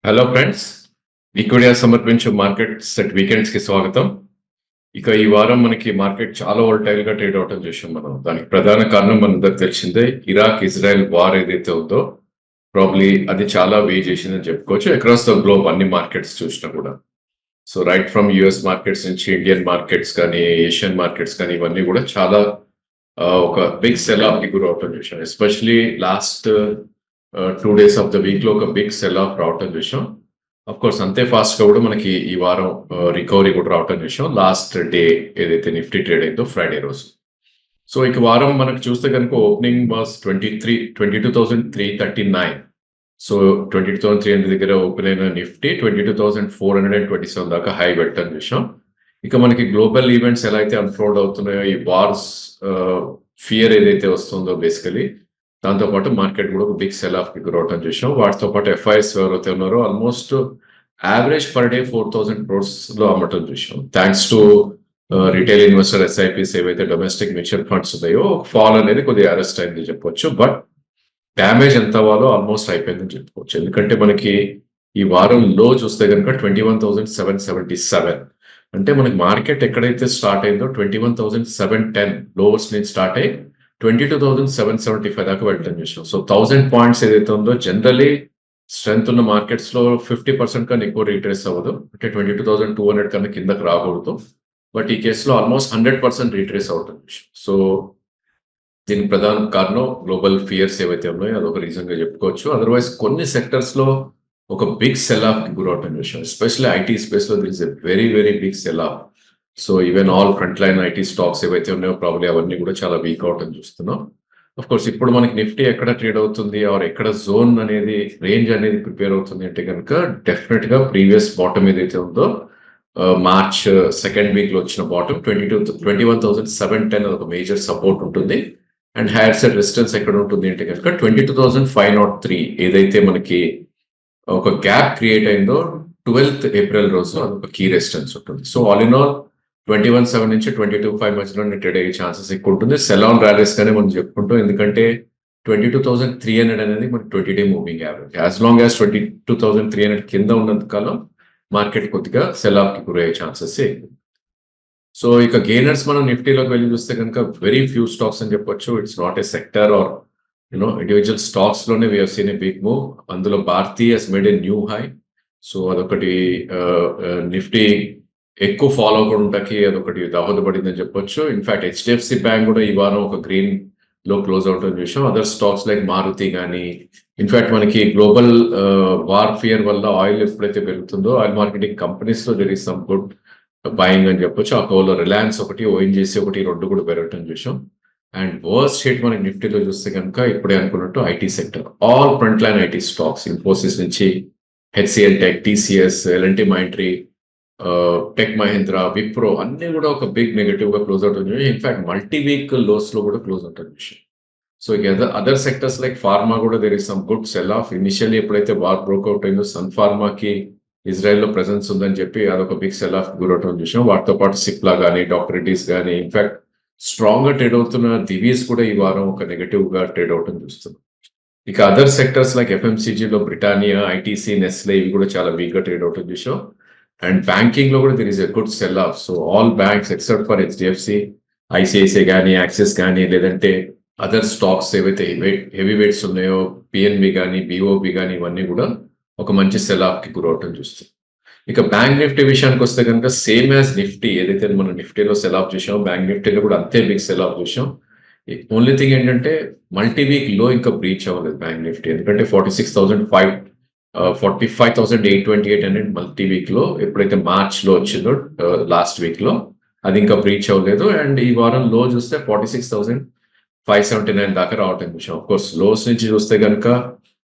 Hello friends, ఈక్విడియా సమర్పించే market set weekends కి స్వాగతం. ఇక ఈ వారం మనకి మార్కెట్ చాలా వోల్టైల్ గా ట్రేడ్ అవటం చూసాం మనం. దానికి ప్రధాన కారణం మనందరికి తెలిసిందే, ఇరాక్ ఇజ్రాయెల్ వార్ ఏదైతే ఉందో ప్రాబ్లీ అది చాలా వే చేసిందని చెప్పుకోవచ్చు అక్రాస్ ద గ్లోబ్ అన్ని మార్కెట్స్ చూసినా కూడా. So right from US markets నుంచి ఇండియన్ మార్కెట్స్ కానీ ఏషియన్ మార్కెట్స్ కానీ ఇవన్నీ కూడా చాలా ఒక బిగ్ సెల్ ఆఫ్ కి గురవటం చూసాం. Especially last 2 days of the week లో ఒక బిగ్ సెల్ ఆఫ్ రావటం చూసాం. అఫ్ కోర్స్ అంతే ఫాస్ట్ గా కూడా మనకి ఈ వారం రికవరీ కూడా రావటం చూసాం. లాస్ట్ డే ఏదైతే నిఫ్టీ ట్రేడ్ అయిందో ఫ్రైడే రోజు. సో ఇక వారం మనకు చూస్తే కనుక ఓపెనింగ్ వాస్ 22,339. సో 22,300 దగ్గర ఓపెన్ అయిన నిఫ్టీ 22,427 దాకా హై వెళ్ళటం చూసాం. ఇక మనకి గ్లోబల్ ఈవెంట్స్ ఎలా అయితే అన్ఫోల్డ్ అవుతున్నాయో, ఈ వార్స్ ఫియర్ ఏదైతే వస్తుందో బేసికలీ దాంతో పాటు మార్కెట్ కూడా ఒక బిగ్ సెల్ ఆఫ్ కి గురవటం చూసాం. వాటితో పాటు ఎఫ్ఐఎస్ ఎవరైతే ఉన్నారో almost average per day 4,000 crores లో అమ్మటం చూసాం. Thanks to retail investor SIPs ఏవైతే డొమెస్టిక్ మ్యూచువల్ ఫండ్స్ ఉన్నాయో ఫాల్ అనేది కొద్దిగా అరెస్ట్ అయిందని చెప్పొచ్చు. బట్ డ్యామేజ్ ఎంత అవ్వాలో ఆల్మోస్ట్ అయిపోయిందని చెప్పుకోవచ్చు. ఎందుకంటే మనకి ఈ వారం లో చూస్తే కనుక 21,777. అంటే మనకి మార్కెట్ ఎక్కడైతే స్టార్ట్ అయిందో 21,710 లోవర్స్ నుంచి స్టార్ట్ అయ్యి 22,775 దాకా వెళ్ళటం చూసాం. సో 1,000 పాయింట్స్ ఏదైతే ఉందో జనరలీ స్ట్రెంత్ ఉన్న మార్కెట్స్ లో 50% కన్నా ఎక్కువ రీట్రేస్ అవ్వదు. అంటే 22,200 కన్నా కిందకి రాకూడదు. బట్ ఈ కేసులో ఆల్మోస్ట్ 100% రీట్రేస్ అవుతుంది. సో దీనికి ప్రధాన కారణం గ్లోబల్ ఫియర్స్ ఏవైతే ఉన్నాయో అదొక రీజన్ గా చెప్పుకోవచ్చు. అదర్వైజ్ కొన్ని సెక్టర్స్ లో ఒక బిగ్ సెల్ ఆఫ్ కి గురవటం చూసాం. ఎస్పెషల్లీ ఐటీ స్పేస్ లో there is a very very big sell off. So even all front line IT stocks ఏవైతే ఉన్నాయో ప్రాబ్లీ అవన్నీ కూడా చాలా వీక్ అవటం చూస్తున్నాం. అఫ్ కోర్స్ ఇప్పుడు మనకి నిఫ్టీ ఎక్కడ ట్రేడ్ అవుతుంది ఆర్ ఎక్కడ జోన్ అనేది రేంజ్ అనేది ప్రిపేర్ అవుతుంది అంటే కనుక డెఫినెట్ గా ప్రీవియస్ బాటమ్ ఏదైతే ఉందో మార్చ్ సెకండ్ వీక్ లో వచ్చిన బాటమ్ 21,710 ఒక మేజర్ సపోర్ట్ ఉంటుంది. అండ్ హైయర్ సెట్ రెసిస్టెన్స్ ఎక్కడ ఉంటుంది అంటే కనుక 22,503 ఏదైతే మనకి ఒక గ్యాప్ క్రియేట్ అయిందో 12th ఏప్రిల్ రోజు అదొక కీ రెసిస్టెన్స్ ఉంటుంది. సో ఆల్ ఇన్ ఆల్ 21,700 నుంచి 22,500 మధ్యలో ట్రేడ్ అయ్యే ఛాన్సెస్ ఎక్కువ ఉంటుంది. సెల్ ఆన్ ర్యాలీస్ గానే మనం చెప్పుకుంటాం. ఎందుకంటే 22,300 అనేది మనకి 20-day moving average. As long as 22,300 కింద ఉన్నంత కాలం మార్కెట్ కొద్దిగా సెల్ ఆఫ్ కి గురయ్యే ఛాన్సెస్ ఎక్కువ. సో ఇక గెయినర్స్ మనం నిఫ్టీలోకి వెళ్ళి చూస్తే కనుక వెరీ ఫ్యూ స్టాక్స్ అని చెప్పొచ్చు. It's not a sector or individual stocks లోనే we have seen a big move. అందులో Bharti has made a new high. So అదొకటి నిఫ్టీ ఎక్కువ ఫాలో అవ్వడానికి అదొకటి దోహదపడిందని చెప్పొచ్చు. ఇన్ఫాక్ట్ హెచ్డిఎఫ్సి బ్యాంక్ కూడా ఈ వారం ఒక గ్రీన్ లో క్లోజ్ అవటం చూసాం. అదర్ స్టాక్స్ లైక్ మారుతి కానీ, ఇన్ఫాక్ట్ మనకి గ్లోబల్ వార్ ఫియర్ వల్ల ఆయిల్ ఎప్పుడైతే పెరుగుతుందో ఆయిల్ మార్కెటింగ్ కంపెనీస్ లో there is some good buying అని చెప్పొచ్చు. ఆ కోలో రిలయన్స్ ఒకటి, ఓఎన్జీసీ ఒకటి, రెండు కూడా పెరగటం చూసాం. అండ్ వర్స్ట్ హిట్ మనకి నిఫ్టీలో చూస్తే కనుక ఇప్పుడే అనుకున్నట్టు IT sector, all front line IT stocks Infosys నుంచి హెచ్సిఎల్ టెక్, టీసీఎస్, ఎల్ఎన్టీ మైంట్రీ, టెక్ మహేంద్ర, విప్రో అన్ని కూడా ఒక బిగ్ నెగటివ్ గా క్లోజ్ అవుట్ ఉంది. ఇన్ఫాక్ట్ మల్టీ వీక్ లోస్ లో కూడా క్లోజ్ అవుతుంది విషయం. So other sectors like pharma కూడా there is some good sell off. Initially ఎప్పుడైతే వార్ బ్రోక్అవుట్ అయిందో సన్ ఫార్మాకి ఇజ్రాయెల్ లో ప్రెసెన్స్ ఉందని చెప్పి అదొక బిగ్ సెల్ ఆఫ్ గురవటం చూసాం. వాటితో పాటు సిప్లా కానీ, డాక్టర్ రెడ్డిస్ కానీ, ఇన్ఫాక్ట్ స్ట్రాంగ్ గా ట్రేడ్ అవుతున్న దివీస్ కూడా ఈ వారం ఒక నెగటివ్ గా ట్రేడ్ అవటం చూస్తున్నాం. ఇక అదర్ సెక్టర్స్ లైక్ ఎఫ్ఎంసీజీలో బ్రిటానియా, ఐటీసీ, నెస్లే ఇవి కూడా చాలా వీక్ గా ట్రేడ్ అవటం చూసాం. అండ్ బ్యాంకింగ్ లో కూడా దిర్ is a good sell off. So all banks except for HDFC, ICICI కానీ, యాక్సిస్ కానీ, లేదంటే అదర్ స్టాక్స్ ఏవైతే హెవీ వెయిట్స్ ఉన్నాయో పిఎన్బి కానీ, బిఓబి కానీ ఇవన్నీ కూడా ఒక మంచి సెల్ ఆఫ్ కి గురవటం చూస్తాం. ఇక బ్యాంక్ నిఫ్టీ విషయానికి వస్తే కనుక సేమ్ యాజ్ నిఫ్టీ ఏదైతే మనం నిఫ్టీలో సెల్ ఆఫ్ చూసాం, బ్యాంక్ నిఫ్టీలో కూడా అంతే బిగ్ సెల్ ఆఫ్ చూసాం. ఓన్లీ థింగ్ ఏంటంటే మల్టీ వీక్ లో ఇంకా బ్రీచ్ అవ్వలేదు బ్యాంక్ నిఫ్టీ. ఎందుకంటే 45,828 అనేది మల్టీ వీక్ లో ఎప్పుడైతే మార్చ్ లో వచ్చిందో లాస్ట్ వీక్ లో అది ఇంకా బ్రీచ్ అవ్వలేదు. అండ్ ఈ వారం లో చూస్తే 46,579 దాకా రావటం చూసాం. అఫ్ కోర్స్ లోస్ నుంచి చూస్తే కనుక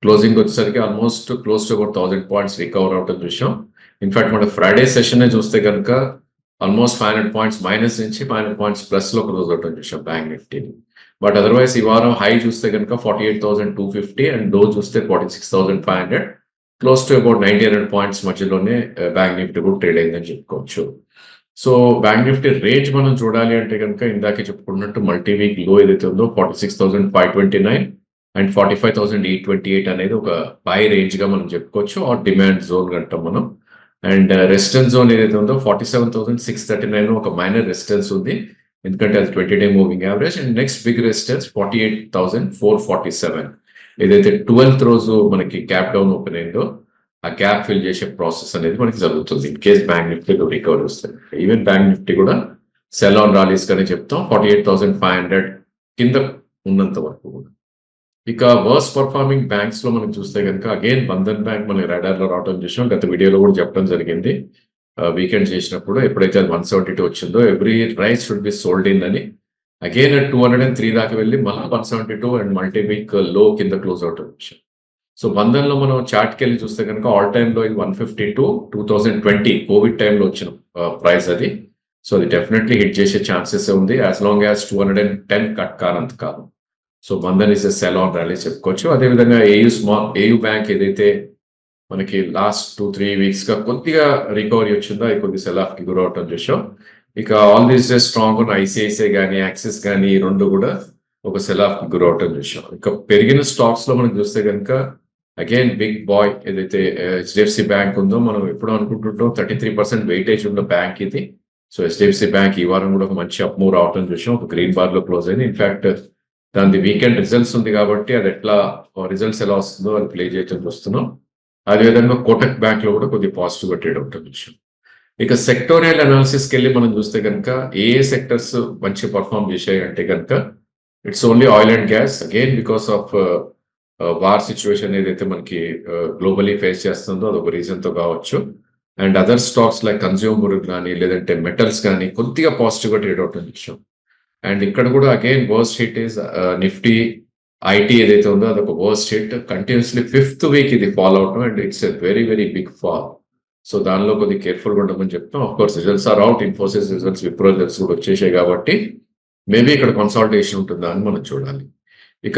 క్లోజింగ్ వచ్చేసరికి almost close to about 1,000 points recover అవటం చూసాం. ఇన్ఫాక్ట్ మన ఫ్రైడే సెషన్ చూస్తే కనుక ఆల్మోస్ట్ 500 పాయింట్స్ మైనస్ నుంచి 500 పాయింట్స్ ప్లస్ లో క్లోజ్ అవటం చూసాం బ్యాంక్ నిఫ్టీని. బట్ అదర్వైజ్ ఈ వారం హై చూస్తే కనుక 48,250 అండ్ లో చూస్తే 46,500, క్లోజ్ టు అబౌట్ 1,900 పాయింట్స్ మధ్యలోనే బ్యాంక్ నిఫ్టీ కూడా ట్రేడ్ అయిందని చెప్పుకోవచ్చు. సో బ్యాంక్ నిఫ్టీ రేంజ్ మనం చూడాలి అంటే కనుక ఇందాకే చెప్పుకున్నట్టు మల్టీ వీక్ లో ఏదైతే ఉందో 46,529 అండ్ 45,828 అనేది ఒక బై రేంజ్ గా మనం చెప్పుకోవచ్చు, ఆర్ డిమాండ్ జోన్ అంటాం మనం. అండ్ రెసిస్టెన్స్ జోన్ ఏదైతే ఉందో 47,639 ఒక మైనర్ రెసిస్టెన్స్ ఉంది, ఎందుకంటే అది 20-day moving average. And next big resistance 48,447 ఏదైతే 12th రోజు మనకి గ్యాప్ డౌన్ ఓపెన్ అయిందో ఆ గ్యాప్ ఫిల్ చేసే ప్రాసెస్ అనేది మనకి జరుగుతుంది in case bank Nifty recover వస్తుంది. ఈవెన్ బ్యాంక్ నిఫ్టీ కూడా సెల్ ఆన్ ర్యాలీస్ గానే చెప్తాం 48,500 కింద ఉన్నంత వరకు కూడా. ఇక వర్స్ట్ పర్ఫార్మింగ్ బ్యాంక్స్ లో మనం చూస్తే కనుక అగైన్ బంధన్ బ్యాంక్ మనకి రాడార్ లో రావడం చూసాం, గత వీడియోలో కూడా చెప్పడం జరిగింది వీకెండ్ చేసినప్పుడు. ఎప్పుడైతే అది 172 వచ్చిందో every rice should be sold in అని అగైన్ 203 దాకా వెళ్ళి మళ్ళీ 172 అండ్ మల్టీ వీక్ లో కింద క్లోజ్ అవుట్ వచ్చాం. సో బంధన్ లో మనం చార్ట్కి వెళ్ళి చూస్తే కనుక ఆల్ టైమ్ లో ఇది 152 2020 కోవిడ్ టైంలో వచ్చిన ప్రైస్ అది. సో అది డెఫినెట్లీ హిట్ చేసే ఛాన్సెస్ ఉంది యాజ్ లాంగ్ యాజ్ 210 కట్ కానంత కాలం. So Bandhan is a sell on rally చెప్పుకోవచ్చు. అదేవిధంగా ఏయూ బ్యాంక్ ఏదైతే మనకి లాస్ట్ 2-3 వీక్స్ గా కొద్దిగా రికవరీ వచ్చిందో అది కొద్ది సెల్ ఆఫ్ కి గురవటం చూసాం. ఇక ఆల్ దీస్ డేస్ స్ట్రాంగ్ ఉన్న ఐసిఐసిఐ కానీ యాక్సిస్ కానీ ఈ రెండు కూడా ఒక సెల్ ఆఫ్ కి గురవటం చూసాం. ఇక పెరిగిన స్టాక్స్ లో మనం చూస్తే కనుక అగైన్ బిగ్ బాయ్ ఏదైతే హెచ్డిఎఫ్సి బ్యాంక్ ఉందో మనం ఎప్పుడు అనుకుంటుంటాం 33% వెయిటేజ్ ఉన్న బ్యాంక్ ఇది. సో హెచ్డిఎఫ్సి బ్యాంక్ ఈ వారం కూడా ఒక మంచి అప్ మూవ్ రావటం చూసాం, ఒక గ్రీన్ బార్ లో క్లోజ్ అయింది. ఇన్ఫాక్ట్ దాని వీకెండ్ రిజల్ట్స్ ఉంది కాబట్టి అది ఎట్లా రిజల్ట్స్ ఎలా వస్తుందో అది ప్లే చేయడం చూస్తున్నాం. అదేవిధంగా కోటక్ బ్యాంక్ లో కూడా కొద్దిగా పాజిటివ్ గా ట్రేడ్ అవుతుంది విషయం. ఇక సెక్టోరియల్ అనాలిసిస్కి వెళ్ళి మనం చూస్తే కనుక ఏ సెక్టర్స్ మంచి పర్ఫామ్ చేశాయి అంటే కనుక it's only oil and gas, again because of war situation ఏదైతే మనకి గ్లోబలీ ఫేస్ చేస్తుందో అదొక రీజన్ తో కావచ్చు. And other stocks like consumer కానీ లేదంటే మెటల్స్ కానీ కొద్దిగా పాజిటివ్ గా ట్రేడ్ అవుతుంది విషయం. అండ్ ఇక్కడ కూడా again worst hit is Nifty IT ఏదైతే ఉందో అదొక worst hit, continuously 5th week ఇది ఫాల్ అవటం and it's a very very big fall. So దానిలో కొద్దిగా కేర్ఫుల్గా ఉండమని చెప్తాం. Of course results are out, Infosys results, Wipro results కూడా వచ్చేసాయి కాబట్టి మేబీ ఇక్కడ కన్సాలిడేషన్ ఉంటుందా అని మనం చూడాలి. ఇక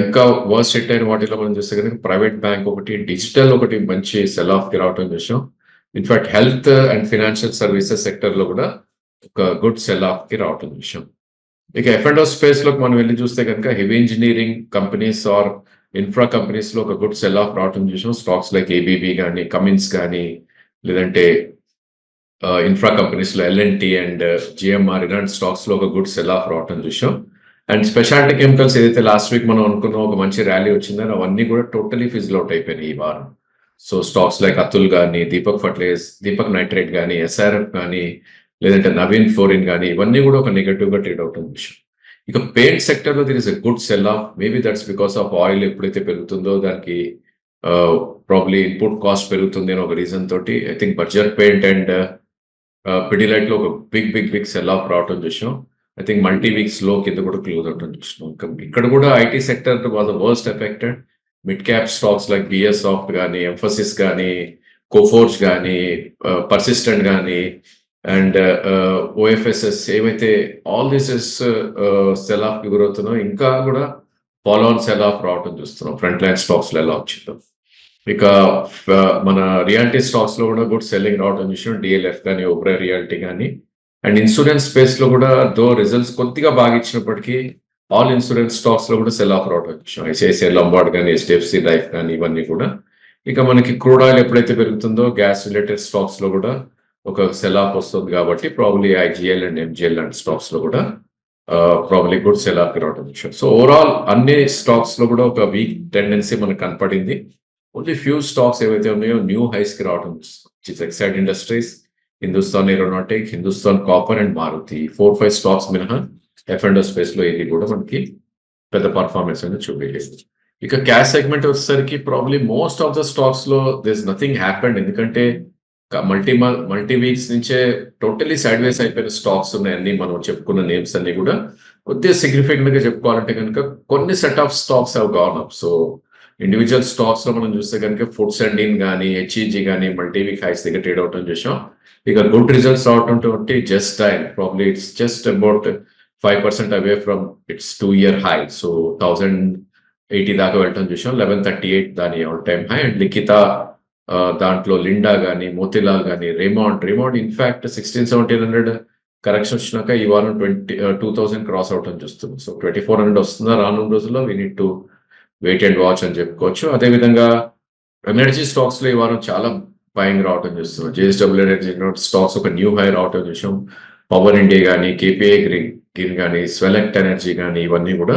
ఇంకా వర్స్ట్ హిట్ అయిన వాటిలో మనం చూస్తే కనుక ప్రైవేట్ బ్యాంక్ ఒకటి, డిజిటల్ ఒకటి మంచి సెల్ ఆఫ్ కి రావటం చూసాం. In fact health and financial services sector లో కూడా ఒక గుడ్ సెల్ ఆఫ్ కి రావటం చూసాం. ఇక ఎఫ్&ఓ స్పేస్ లోకి మనం వెళ్ళి చూస్తే కనుక heavy engineering companies R Infra companies లో ఒక గుడ్ సెల్ ఆఫ్ రావటం చూసాం. స్టాక్స్ లైక్ ఏబీబీ కానీ కమిన్స్ కానీ లేదంటే ఇన్ఫ్రా కంపెనీస్ లో ఎల్ఎన్టీ అండ్ జిఎంఆర్ ఇలాంటి స్టాక్స్ లో ఒక గుడ్ సెల్ ఆఫ్ రావటం చూసాం. అండ్ స్పెషాలిటీ కెమికల్స్ ఏదైతే లాస్ట్ వీక్ మనం అనుకున్నాం ఒక మంచి ర్యాలీ వచ్చిందని అవన్నీ కూడా టోటలీ ఫిజిల్ అవుట్ అయిపోయినాయి ఈ వారం. సో స్టాక్స్ లైక్ అతుల్ కానీ, దీపక్ ఫర్టిలైజర్స్, దీపక్ నైట్రేట్ కానీ, ఎస్ఆర్ఎఫ్ కానీ లేదంటే నవీన్ ఫ్లోరిన్ కానీ ఇవన్నీ కూడా ఒక నెగటివ్ గా ట్రేడ్ అవుతుంది విషయం. ఇక పెయింట్ సెక్టర్ లో there is a good sell of, maybe that's because of oil ఎప్పుడైతే పెరుగుతుందో దానికి ప్రాబ్లీ ఇన్పుట్ కాస్ట్ పెరుగుతుంది అని ఒక రీజన్ తోటి I think Berger paint and Pidilite లో ఒక బిగ్ సెల్ ఆఫ్ రావటం చూసాం. ఐ థింక్ మల్టీ వీక్స్ లో కింద కూడా క్లోజ్ అవటం చూసినాం. ఇక్కడ కూడా IT sector was worst affected. Mid cap stocks like BS Soft కానీ, ఎంఫోసిస్ కానీ, కోఫోర్జ్ కానీ, పర్సిస్టెంట్ కానీ అండ్ ఓఎఫ్ఎస్ఎస్ ఏవైతే all this is sell off కి గురవుతున్నాం, ఇంకా కూడా ఫాలో ఆన్ సెల్ ఆఫ్ రావటం చూస్తున్నాం. ఫ్రంట్ లైన్ స్టాక్స్ లో ఎలా వచ్చిందో. ఇక మన రియాలిటీ స్టాక్స్ లో కూడా గుడ్ సెల్లింగ్ రావటం చూసినాం. డిఎల్ఎఫ్ కానీ, ఓబ్రా రియాలిటీ కానీ. అండ్ ఇన్సూరెన్స్ స్పేస్ లో కూడా దో రిజల్ట్స్ కొద్దిగా బాగా ఇచ్చినప్పటికీ ఆల్ ఇన్సూరెన్స్ స్టాక్స్ లో కూడా సెల్ ఆఫ్ రావటం చూసాం. ఐసిఐసిఐ లంబార్డ్ కానీ, హెచ్డిఎఫ్సి లైఫ్ కానీ ఇవన్నీ కూడా. ఇక మనకి క్రూడ్ ఆయిల్ ఎప్పుడైతే పెరుగుతుందో గ్యాస్ రిలేటెడ్ స్టాక్స్ లో కూడా ఒక సెల్ ఆఫ్ వస్తుంది కాబట్టి ప్రాబ్లీ ఐజిఎల్ అండ్ ఎంజిఎల్ లాంటి స్టాక్స్ లో కూడా ప్రాబ్లీ గుడ్ సెల్ ఆఫ్ రావడం విషయం. సో ఓవరాల్ అన్ని స్టాక్స్ లో కూడా ఒక వీక్ టెండెన్సీ మనకు కనపడింది. ఓన్లీ ఫ్యూ స్టాక్స్ ఏవైతే ఉన్నాయో న్యూ హైస్ కి రావడం, Exide Industries, Hindustan Aeronautic, Hindustan Copper and Maruti 4-5 stocks మినహా ఎఫ్&ఓ స్పేస్ లో ఇది కూడా మనకి పెద్ద పర్ఫార్మెన్స్ అనేది చూపించలేదు. ఇక క్యాష్ సెగ్మెంట్ వచ్చేసరికి probably most of the stocks లో దిస్ నథింగ్ హ్యాపెండ్, ఎందుకంటే మల్టీ వీక్స్ నుంచే టోటలీ సైడ్ వేస్ అయిపోయిన స్టాక్స్ ఉన్నాయి. అన్ని మనం చెప్పుకున్న నేమ్స్ అన్ని కూడా కొద్దిగా సిగ్నిఫికెంట్ గా చెప్పుకోవాలంటే కనుక కొన్ని set of stocks have gone up. So individual stocks లో మనం చూస్తే కనుక ఫుడ్స్ అండ్ ఇన్ కానీ, హెచ్ఈజీ కానీ మల్టీ వీక్ హైస్ దగ్గర ట్రేడ్ అవటం చూసాం. ఇక గుడ్ రిజల్ట్స్ రావటం తోటి just time probably it's just about 5% away from it's 2-year high. So 1080 దాకా వెళ్ళటం చూసాం. 1138 దాని ఆల్ టైమ్ హై. అండ్ లిఖిత దాంట్లో లిండా కానీ, మోతిలాల్ కానీ, రేమాండ్ ఇన్ఫాక్ట్ 1600-1700 కరెక్షన్ వచ్చినాక ఈ వారం 2000 క్రాస్ అవటం చూస్తుంది. సో 2400 వస్తుందా రానున్న రోజుల్లో we need to wait and watch అని చెప్పుకోవచ్చు. అదేవిధంగా ఎనర్జీ స్టాక్స్ లో ఈ వారం చాలా బయింగ్ రావటం చూస్తున్నాం. జేఎస్డబ్ల్యూ ఎనర్జీ స్టాక్స్ ఒక న్యూ హై రావటం చూసాం. పవర్ ఇండియా కానీ, కేపీఐ గ్రీన్ కానీ, స్వెలెక్ట్ ఎనర్జీ కానీ ఇవన్నీ కూడా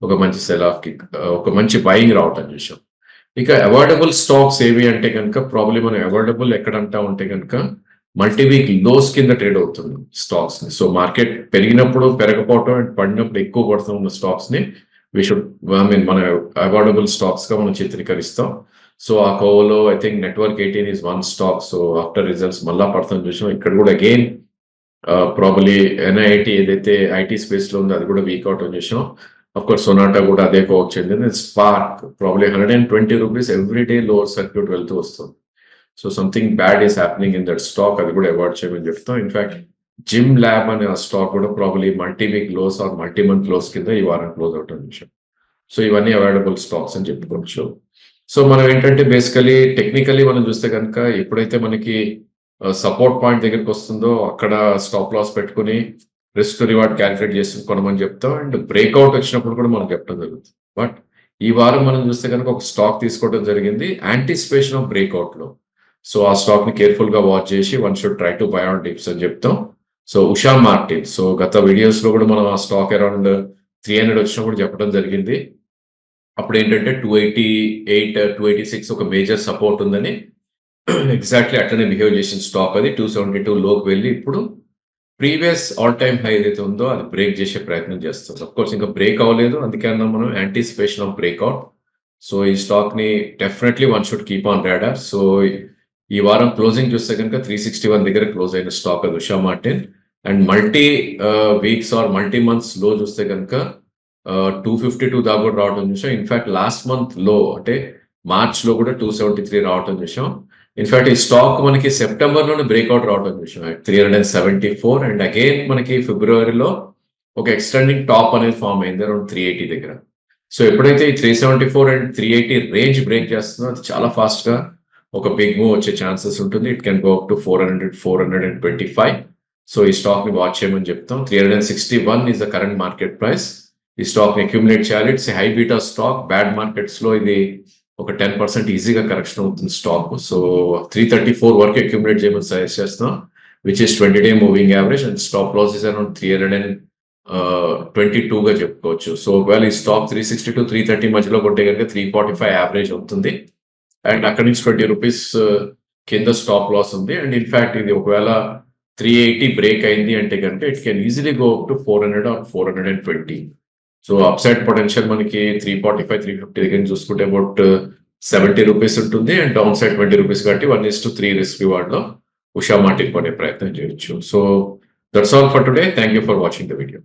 ఒక మంచి సెల్ ఆఫ్ కి ఒక మంచి బయింగ్ రావటం చూసాం. ఇక అవాయిడబుల్ స్టాక్స్ ఏవి అంటే కనుక ప్రాబ్లీ మనం అవాయిడబుల్ ఎక్కడంటా ఉంటే కనుక మల్టీవీక్ లోస్ కింద ట్రేడ్ అవుతుంది స్టాక్స్ ని. సో మార్కెట్ పెరిగినప్పుడు పెరగపోవటం అండ్ పడినప్పుడు ఎక్కువ పడుతున్న స్టాక్స్ ని మన అవాయిడబుల్ స్టాక్స్ గా మనం చిత్రీకరిస్తాం. సో ఆ కోవలో I think network 18 is one stock. So after results మళ్ళా పడుతుంది చూసాం. ఇక్కడ కూడా అగైన్ ప్రాబ్లీ ఎన్ఐఐటి ఏదైతే ఐటీ స్పేస్ లో ఉందో అది కూడా వీక్ అవుట్ చూసాం. అఫ్ కోర్స్ సొనాటా కూడా అదే కోవకు చెందింది. Spark probably 120 rupees every day lower circuit వెళ్తూ వస్తుంది. So something bad is happening in that stock, అది కూడా అవాయిడ్ చేయమని చెప్తాం. ఇన్ఫాక్ట్ జిమ్ ల్యాబ్ అనే ఆ స్టాక్ కూడా probably multi week lows or multi month lows కింద ఈ వారం క్లోజ్ అవుట్ విషయం. సో ఇవన్నీ అవాయిడబుల్ స్టాక్స్ అని చెప్పుకోవచ్చు. సో మనం ఏంటంటే బేసికలీ టెక్నికలీ మనం చూస్తే కనుక ఎప్పుడైతే మనకి సపోర్ట్ పాయింట్ దగ్గరికి వస్తుందో అక్కడ స్టాప్ లాస్ పెట్టుకుని రిస్క్ రివార్డ్ క్యాలిక్యులేట్ చేసి కొనమని చెప్తాం. అండ్ బ్రేక్అవుట్ వచ్చినప్పుడు కూడా మనం చెప్పడం జరుగుతుంది. బట్ ఈ వారం మనం చూస్తే కనుక ఒక స్టాక్ తీసుకోవడం జరిగింది యాంటిసిపేషన్ ఆఫ్ బ్రేక్అవుట్ లో. సో ఆ స్టాక్ ని కేర్ఫుల్ గా వాచ్ చేసి one should try to buy on dips అని చెప్తాం. సో ఉషా మార్టిన్, సో గత వీడియోస్ లో కూడా మనం ఆ స్టాక్ అరౌండ్ 300 వచ్చినప్పుడు చెప్పడం జరిగింది. అప్పుడు ఏంటంటే 288 286 ఒక మేజర్ సపోర్ట్ ఉందని ఎగ్జాక్ట్లీ అట్లనే బిహేవ్ చేసిన స్టాక్ అది 272 లోకి వెళ్ళి ఇప్పుడు ప్రీవియస్ ఆల్ టైమ్ హై ఏదైతే ఉందో అది బ్రేక్ చేసే ప్రయత్నం చేస్తుంది. అఫ్ కోర్స్ ఇంకా బ్రేక్ అవ్వలేదు, అందుకే అన్నాం మనం యాంటిసిపేషన్ ఆఫ్ బ్రేక్అవుట్. సో ఈ స్టాక్ ని definitely one should keep on radar. So ఈ వారం క్లోజింగ్ చూస్తే కనుక 361 దగ్గర క్లోజ్ అయిన స్టాక్ అది Usha Martin. And multi weeks or multi months లో చూస్తే కనుక 252 దాకా కూడా రావడం చూసాం. ఇన్ఫాక్ట్ లాస్ట్ మంత్ లో అంటే మార్చ్ లో కూడా 273 రావడం చూసాం. ఇన్ఫాక్ట్ ఈ స్టాక్ మనకి సెప్టెంబర్ లోనే బ్రేక్అవుట్ రావడం చూసాం 374. అండ్ అగైన్ మనకి ఫిబ్రవరిలో ఒక ఎక్స్టెండింగ్ టాప్ అనేది ఫామ్ అయింది అరౌండ్ 380 దగ్గర. సో ఎప్పుడైతే ఈ 374 అండ్ 380 రేంజ్ బ్రేక్ చేస్తుందో అది చాలా ఫాస్ట్ గా ఒక బిగ్ మూవ్ వచ్చే ఛాన్సెస్ ఉంటుంది. It can go up to 400 425. So ఈ స్టాక్ ని వాచ్ చేయమని చెప్తాం. 361 is the current market price. ఈ స్టాక్ ని అక్యుములేట్ చేయాలి. It's high beta stock. Bad markets లో ఇది ఒక 10% ఈజీగా కరెక్షన్ అవుతుంది స్టాక్. సో 334 వరకు అక్యుములేట్ చేయమని సజెస్ట్ చేస్తాం, which is 20-day moving average. And stop loss is around 322 గా చెప్పుకోవచ్చు. సో ఒకవేళ ఈ స్టాక్ 360 to 330 మధ్యలో కొట్టే కనుక 345 యావరేజ్ అవుతుంది. అండ్ అక్కడి నుంచి 20 రూపీస్ కింద స్టాప్ లాస్ ఉంది. అండ్ ఇన్ఫాక్ట్ ఇది ఒకవేళ 380 బ్రేక్ అయింది అంటే కనుక it can easily go up to 400 or 420. So upside potential మనకి 345 350 దగ్గర చూసుకుంటే అబౌట్ 70 రూపీస్ ఉంటుంది. అండ్ డౌన్ సైడ్ 20 రూపీస్ కాబట్టి 1:3 రిస్క్ రివార్డ్ లో ఉషా మార్టిన్ కొనే ప్రయత్నం చేయొచ్చు. So that's all for today. Thank you for watching the video.